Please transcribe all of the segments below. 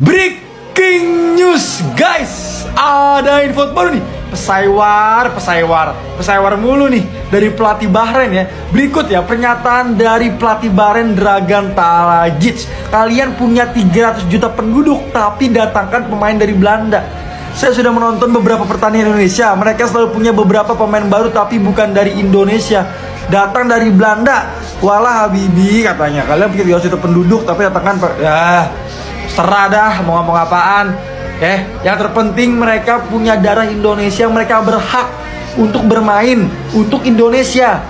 Breaking news guys, ada info baru nih. Pesaiwar mulu nih dari pelatih Bahrain ya. Berikut ya pernyataan dari pelatih Bahrain Dragan Talajic. Kalian punya 300 juta penduduk tapi datangkan pemain dari Belanda. Saya sudah menonton beberapa pertandingan Indonesia. Mereka selalu punya beberapa pemain baru tapi bukan dari Indonesia, datang dari Belanda. Walah Habibi katanya, kalian punya 300 juta penduduk tapi datangkan ya serah dah mau ngomong apaan. Yang terpenting mereka punya darah Indonesia, mereka berhak untuk bermain untuk Indonesia.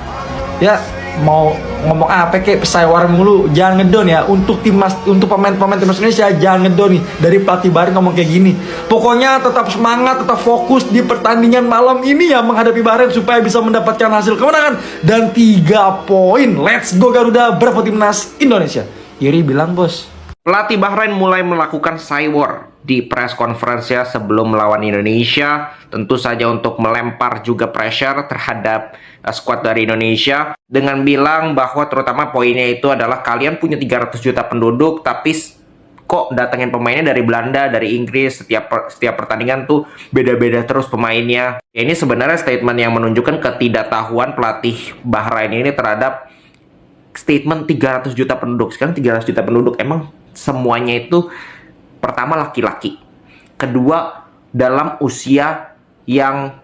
Ya, mau ngomong apa kayak pesaiwar mulu, jangan ngedon ya. Untuk timnas, untuk pemain-pemain timnas Indonesia jangan ngedon nih. Dari pelatih Bahrain ngomong kayak gini. Pokoknya tetap semangat, tetap fokus di pertandingan malam ini ya menghadapi Bahrain supaya bisa mendapatkan hasil kemenangan dan 3 poin. Let's go Garuda, bravo timnas Indonesia. Iri bilang bos. Pelatih Bahrain mulai melakukan cywar di press conference-nya sebelum melawan Indonesia, tentu saja untuk melempar juga pressure terhadap squad dari Indonesia dengan bilang bahwa terutama poinnya itu adalah kalian punya 300 juta penduduk tapi kok datengin pemainnya dari Belanda, dari Inggris, setiap pertandingan tuh beda-beda terus pemainnya. Ini sebenarnya statement yang menunjukkan ketidaktahuan pelatih Bahrain ini terhadap statement 300 juta penduduk. Sekarang 300 juta penduduk emang semuanya itu pertama laki-laki, kedua dalam usia yang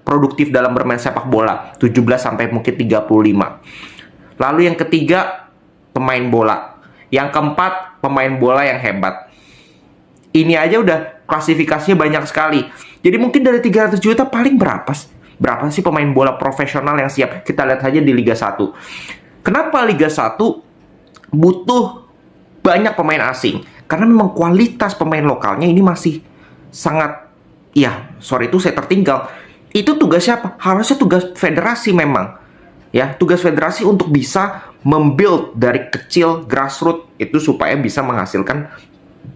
produktif dalam bermain sepak bola 17 sampai mungkin 35. Lalu yang ketiga pemain bola, yang keempat pemain bola yang hebat. Ini aja udah klasifikasinya banyak sekali. Jadi mungkin dari 300 juta paling berapa sih pemain bola profesional yang siap? Kita lihat saja di Liga 1. Kenapa Liga 1 butuh banyak pemain asing? Karena memang kualitas pemain lokalnya ini masih sangat, itu saya tertinggal. Itu tugas siapa? Harusnya tugas federasi memang. Ya, tugas federasi untuk bisa membuild dari kecil grassroots itu supaya bisa menghasilkan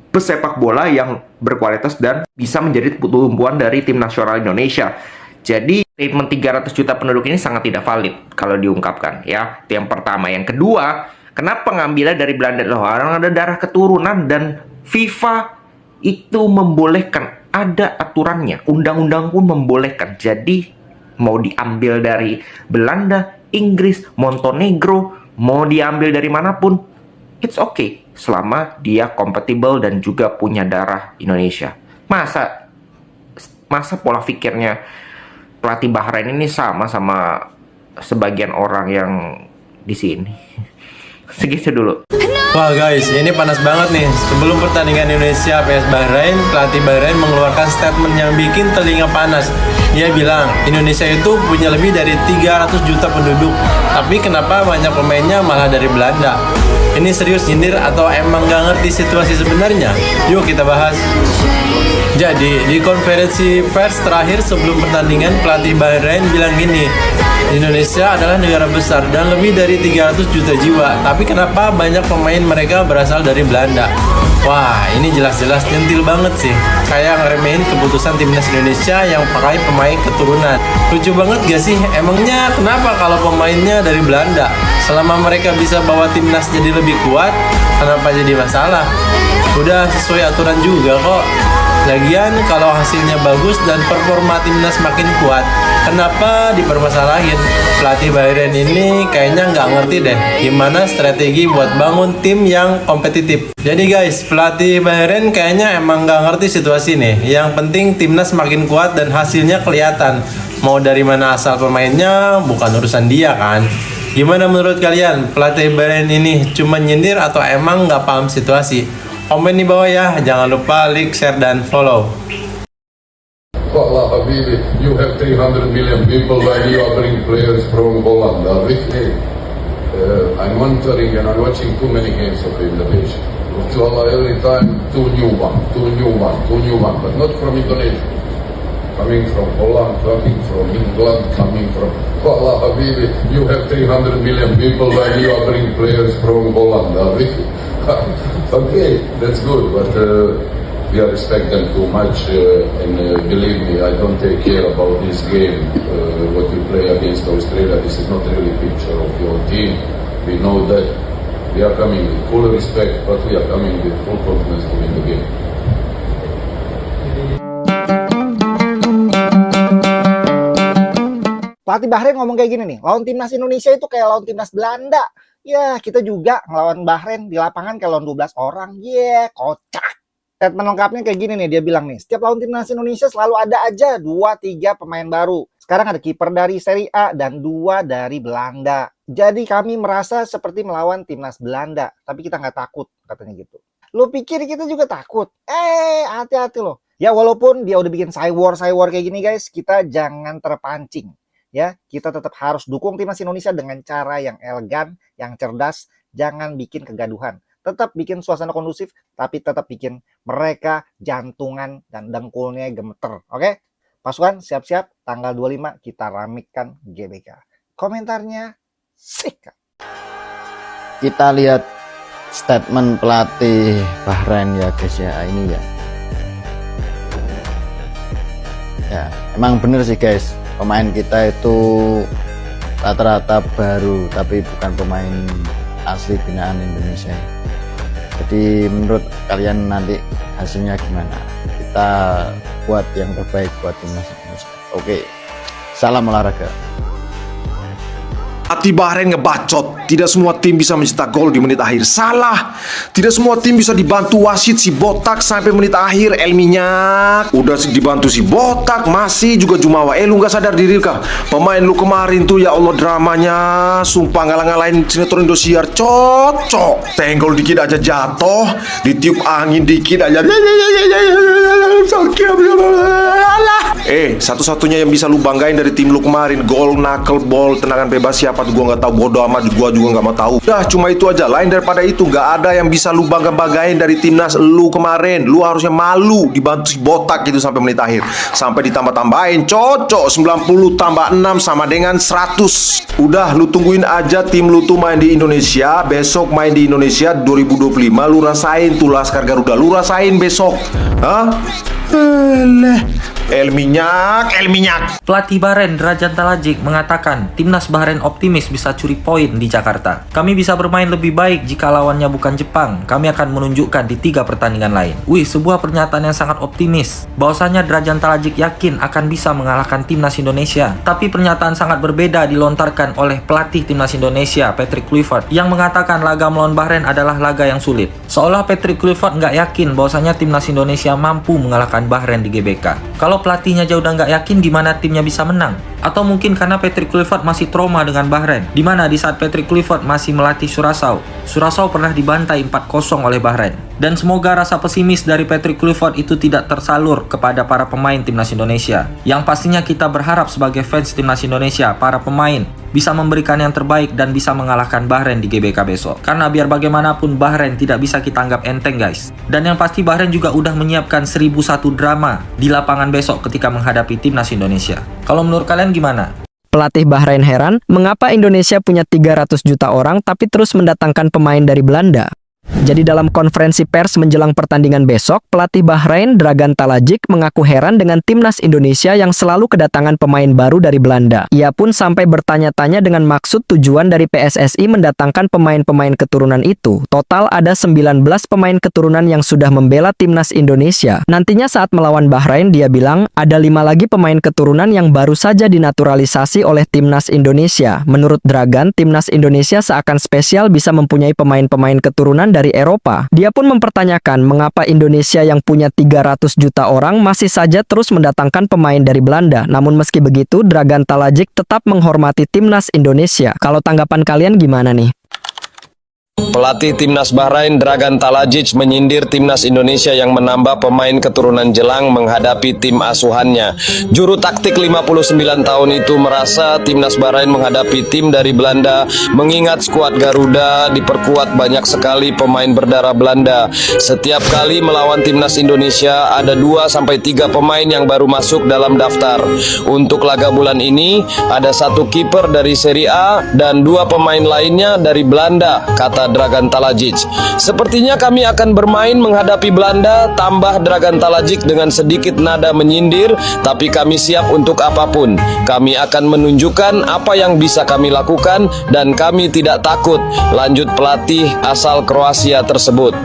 pesepak bola yang berkualitas dan bisa menjadi tumpuan dari tim nasional Indonesia. Jadi statement 300 juta penduduk ini sangat tidak valid kalau diungkapkan ya. Itu yang pertama. Yang kedua, kenapa ngambilnya dari Belanda? Loh, orang ada darah keturunan dan FIFA itu membolehkan, ada aturannya, undang-undang pun membolehkan. Jadi mau diambil dari Belanda, Inggris, Montenegro, mau diambil dari manapun, it's okay selama dia compatible dan juga punya darah Indonesia. Masa pola pikirnya pelatih Bahrain ini sama sebagian orang yang di sini. Segitu dulu. Wah guys, ini panas banget nih. Sebelum pertandingan Indonesia vs Bahrain, pelatih Bahrain mengeluarkan statement yang bikin telinga panas. Dia bilang, Indonesia itu punya lebih dari 300 juta penduduk, tapi kenapa banyak pemainnya malah dari Belanda? Ini serius nyindir atau emang gak ngerti situasi sebenarnya? Yuk kita bahas. Jadi, di konferensi pers terakhir sebelum pertandingan, pelatih Bahrain bilang gini, Indonesia adalah negara besar dan lebih dari 300 juta jiwa, tapi kenapa banyak pemain mereka berasal dari Belanda? Wah, ini jelas-jelas nyentil banget sih. Kayak ngeremehin keputusan timnas Indonesia yang pakai pemain keturunan. Lucu banget gak sih? Emangnya kenapa kalau pemainnya dari Belanda? Selama mereka bisa bawa timnas jadi lebih kuat, kenapa jadi masalah? Udah sesuai aturan juga kok. Lagian kalau hasilnya bagus dan performa timnas makin kuat, kenapa dipermasalahin? Pelatih Bahrain ini kayaknya nggak ngerti deh gimana strategi buat bangun tim yang kompetitif. Jadi guys, pelatih Bahrain kayaknya emang nggak ngerti situasi nih. Yang penting timnas makin kuat dan hasilnya kelihatan. Mau dari mana asal pemainnya bukan urusan dia kan. Gimana menurut kalian? Pelatih Bahrain ini cuma nyindir atau emang nggak paham situasi? Komen di bawah ya, jangan lupa like, share, dan follow. Wallah Habibi, you have 300 million people while you are bringing players from Holland. I'm monitoring and I'm watching too many games of Indonesia. Wallah, every time two new one, but not from Indonesia. Coming from Holland, coming from England, coming from... Wallah Habibi, you have 300 million people while you are bringing players from Holland. Okay, that's good, but we respect them too much, and believe me, I don't take care about this game. What you play against Australia, this is not really picture of your team. We know that we are coming with full respect, but we are coming with full confidence to win the game. Pelatih Bahrain ngomong kayak gini nih, lawan timnas Indonesia itu kayak lawan timnas Belanda. Ya, kita juga ngelawan Bahrain di lapangan kayak lawan 12 orang. Kocak. Statement lengkapnya kayak gini nih, dia bilang nih, setiap lawan timnas Indonesia selalu ada aja 2-3 pemain baru. Sekarang ada kiper dari Serie A dan 2 dari Belanda. Jadi kami merasa seperti melawan timnas Belanda, tapi kita nggak takut, katanya gitu. Lu pikir kita juga takut? Hati-hati loh. Ya walaupun dia udah bikin cywar kayak gini guys, kita jangan terpancing. Ya, kita tetap harus dukung timnas Indonesia dengan cara yang elegan, yang cerdas, jangan bikin kegaduhan. Tetap bikin suasana kondusif, tapi tetap bikin mereka jantungan dan dengkulnya gemeter. Oke? Pasukan siap-siap, tanggal 25 kita ramekan GBK. Komentarnya sikat. Kita lihat statement pelatih Bahrain ya guys ya, ini ya. Ya, emang bener sih guys. Pemain kita itu rata-rata baru, tapi bukan pemain asli binaan Indonesia. Jadi menurut kalian nanti hasilnya gimana? Kita buat yang terbaik buat timnas Indonesia. Oke, salam olahraga. Pelatih Bahrain ngebacot. Tidak semua tim bisa mencetak gol di menit akhir. Salah. Tidak semua tim bisa dibantu wasit si botak sampai menit akhir. El Minyak udah dibantu si botak, masih juga Jumawa. Lu gak sadar diri kah? Pemain lu kemarin tuh, ya Allah, dramanya. Sumpah ngalah-ngalahin sinetron Indosiar. Cocok. Tenggol dikit aja jatuh, ditiup angin dikit aja. Satu-satunya yang bisa lu banggain dari tim lu kemarin, gol, knuckleball, tendangan bebas siapa tuh gua nggak tahu, bodoh amat, gua juga nggak mau tahu. Dah, cuma itu aja. Lain daripada itu nggak ada yang bisa lu banggain dari timnas lu kemarin. Lu harusnya malu dibantu si botak gitu sampai menit akhir, sampai ditambah-tambahin. Cocok 90 tambah 6 sama dengan 100. Udah, lu tungguin aja tim lu tuh main di Indonesia. Besok main di Indonesia 2025, lu rasain tuh Laskar Garuda, lu rasain besok. Hah? El Minyak. Pelatih Bahrain Dragan Talajic mengatakan timnas Bahrain optimis bisa curi poin di Jakarta. Kami bisa bermain lebih baik jika lawannya bukan Jepang. Kami akan menunjukkan di 3 pertandingan lain. Sebuah pernyataan yang sangat optimis. Bahwasanya Dragan Talajic yakin akan bisa mengalahkan timnas Indonesia. Tapi pernyataan sangat berbeda dilontarkan oleh pelatih timnas Indonesia Patrick Kluivert yang mengatakan laga melawan Bahrain adalah laga yang sulit. Seolah Patrick Kluivert nggak yakin bahwasanya timnas Indonesia mampu mengalahkan Bahrain di GBK. Kalau pelatihnya aja udah nggak yakin, gimana timnya bisa menang? Atau mungkin karena Patrick Kluivert masih trauma dengan Bahrain, dimana di saat Patrick Kluivert masih melatih Curaçao pernah dibantai 4-0 oleh Bahrain. Dan semoga rasa pesimis dari Patrick Kluivert itu tidak tersalur kepada para pemain timnas Indonesia. Yang pastinya kita berharap sebagai fans timnas Indonesia, para pemain bisa memberikan yang terbaik dan bisa mengalahkan Bahrain di GBK besok. Karena biar bagaimanapun Bahrain tidak bisa kita anggap enteng guys. Dan yang pasti Bahrain juga udah menyiapkan 1001 drama di lapangan besok ketika menghadapi timnas Indonesia. Kalau menurut kalian gimana? Pelatih Bahrain heran mengapa Indonesia punya 300 juta orang tapi terus mendatangkan pemain dari Belanda. Jadi dalam konferensi pers menjelang pertandingan besok, pelatih Bahrain Dragan Talajic mengaku heran dengan timnas Indonesia yang selalu kedatangan pemain baru dari Belanda. Ia pun sampai bertanya-tanya dengan maksud tujuan dari PSSI mendatangkan pemain-pemain keturunan itu. Total ada 19 pemain keturunan yang sudah membela timnas Indonesia. Nantinya saat melawan Bahrain, dia bilang ada 5 lagi pemain keturunan yang baru saja dinaturalisasi oleh timnas Indonesia. Menurut Dragan, timnas Indonesia seakan spesial bisa mempunyai pemain-pemain keturunan dari Eropa. Dia pun mempertanyakan mengapa Indonesia yang punya 300 juta orang masih saja terus mendatangkan pemain dari Belanda. Namun meski begitu, Dragan Talajic tetap menghormati timnas Indonesia. Kalau tanggapan kalian gimana nih? Pelatih timnas Bahrain Dragan Talajic menyindir timnas Indonesia yang menambah pemain keturunan Jelang menghadapi tim asuhannya. Juru taktik 59 tahun itu merasa timnas Bahrain menghadapi tim dari Belanda, mengingat skuad Garuda diperkuat banyak sekali pemain berdarah Belanda. Setiap kali melawan timnas Indonesia ada 2-3 pemain yang baru masuk dalam daftar. Untuk laga bulan ini ada 1 kiper dari Serie A dan 2 pemain lainnya dari Belanda, kata Dragan Talajic. Sepertinya kami akan bermain menghadapi Belanda, tambah Dragan Talajic dengan sedikit nada menyindir, tapi kami siap untuk apapun. Kami akan menunjukkan apa yang bisa kami lakukan dan kami tidak takut, lanjut pelatih asal Kroasia tersebut.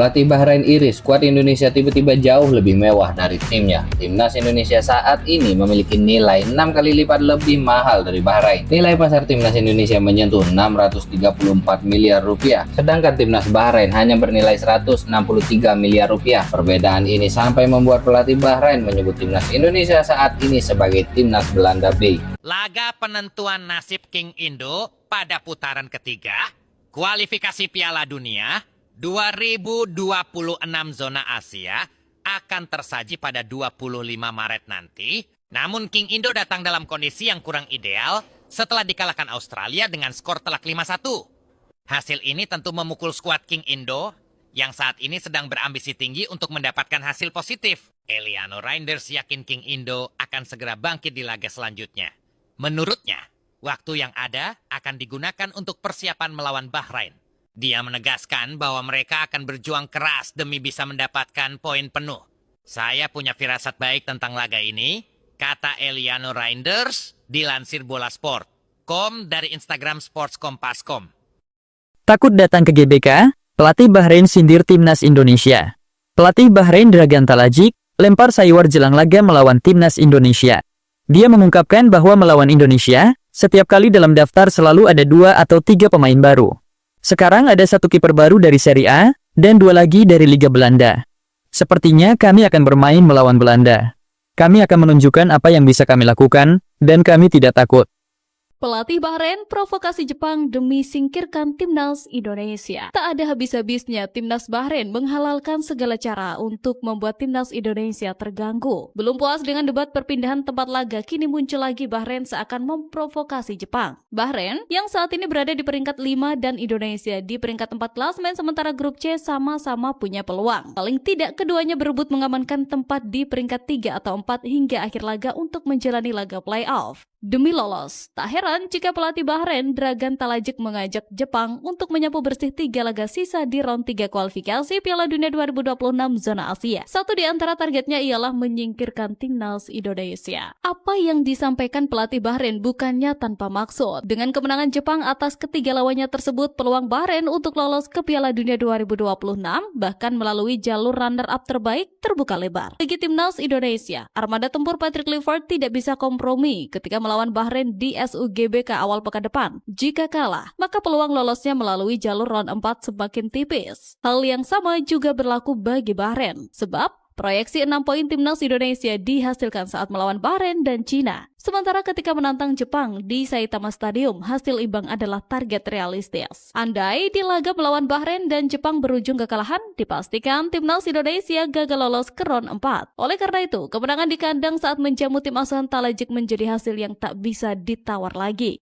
Pelatih Bahrain iri skuad Indonesia tiba-tiba jauh lebih mewah dari timnya. Timnas Indonesia saat ini memiliki nilai 6 kali lipat lebih mahal dari Bahrain. Nilai pasar timnas Indonesia menyentuh 634 miliar rupiah, sedangkan timnas Bahrain hanya bernilai 163 miliar rupiah. Perbedaan ini sampai membuat pelatih Bahrain menyebut timnas Indonesia saat ini sebagai timnas Belanda B. Laga penentuan nasib King Indo pada putaran ketiga kualifikasi Piala Dunia 2026 zona Asia akan tersaji pada 25 Maret nanti. Namun King Indo datang dalam kondisi yang kurang ideal setelah dikalahkan Australia dengan skor telak 5-1. Hasil ini tentu memukul skuad King Indo yang saat ini sedang berambisi tinggi untuk mendapatkan hasil positif. Eliano Reinders yakin King Indo akan segera bangkit di laga selanjutnya. Menurutnya, waktu yang ada akan digunakan untuk persiapan melawan Bahrain. Dia menegaskan bahwa mereka akan berjuang keras demi bisa mendapatkan poin penuh. Saya punya firasat baik tentang laga ini, kata Eliano Reinders, dilansir Bola Sport.com dari Instagram Sports.com. Takut datang ke GBK, pelatih Bahrain sindir timnas Indonesia. Pelatih Bahrain Dragan Talajik lempar sayur jelang laga melawan timnas Indonesia. Dia mengungkapkan bahwa melawan Indonesia, setiap kali dalam daftar selalu ada 2 atau 3 pemain baru. Sekarang ada 1 kiper baru dari Serie A, dan 2 lagi dari Liga Belanda. Sepertinya kami akan bermain melawan Belanda. Kami akan menunjukkan apa yang bisa kami lakukan, dan kami tidak takut. Pelatih Bahrain provokasi Jepang demi singkirkan timnas Indonesia. Tak ada habis-habisnya timnas Bahrain menghalalkan segala cara untuk membuat timnas Indonesia terganggu. Belum puas dengan debat perpindahan tempat laga, kini muncul lagi Bahrain seakan memprovokasi Jepang. Bahrain yang saat ini berada di peringkat 5 dan Indonesia di peringkat 4 klasemen sementara grup C sama-sama punya peluang. Paling tidak keduanya berebut mengamankan tempat di peringkat 3 atau 4 hingga akhir laga untuk menjalani laga playoff. Demi lolos, tak heran jika pelatih Bahrain Dragan Talajik mengajak Jepang untuk menyapu bersih 3 laga sisa di round 3 kualifikasi Piala Dunia 2026 zona Asia. Satu di antara targetnya ialah menyingkirkan timnas Indonesia. Apa yang disampaikan pelatih Bahrain bukannya tanpa maksud. Dengan kemenangan Jepang atas ketiga lawannya tersebut, peluang Bahrain untuk lolos ke Piala Dunia 2026 bahkan melalui jalur runner-up terbaik terbuka lebar. Bagi timnas Indonesia, armada tempur Patrick Kluivert tidak bisa kompromi ketika melawan Bahrain di SUGBK awal pekan depan. Jika kalah, maka peluang lolosnya melalui jalur round 4 semakin tipis. Hal yang sama juga berlaku bagi Bahrain, sebab proyeksi 6 poin timnas Indonesia dihasilkan saat melawan Bahrain dan Cina. Sementara ketika menantang Jepang di Saitama Stadium, hasil imbang adalah target realistis. Andai di laga melawan Bahrain dan Jepang berujung kekalahan, dipastikan timnas Indonesia gagal lolos ke round 4. Oleh karena itu, kemenangan di kandang saat menjamu tim asuhan Talajik menjadi hasil yang tak bisa ditawar lagi.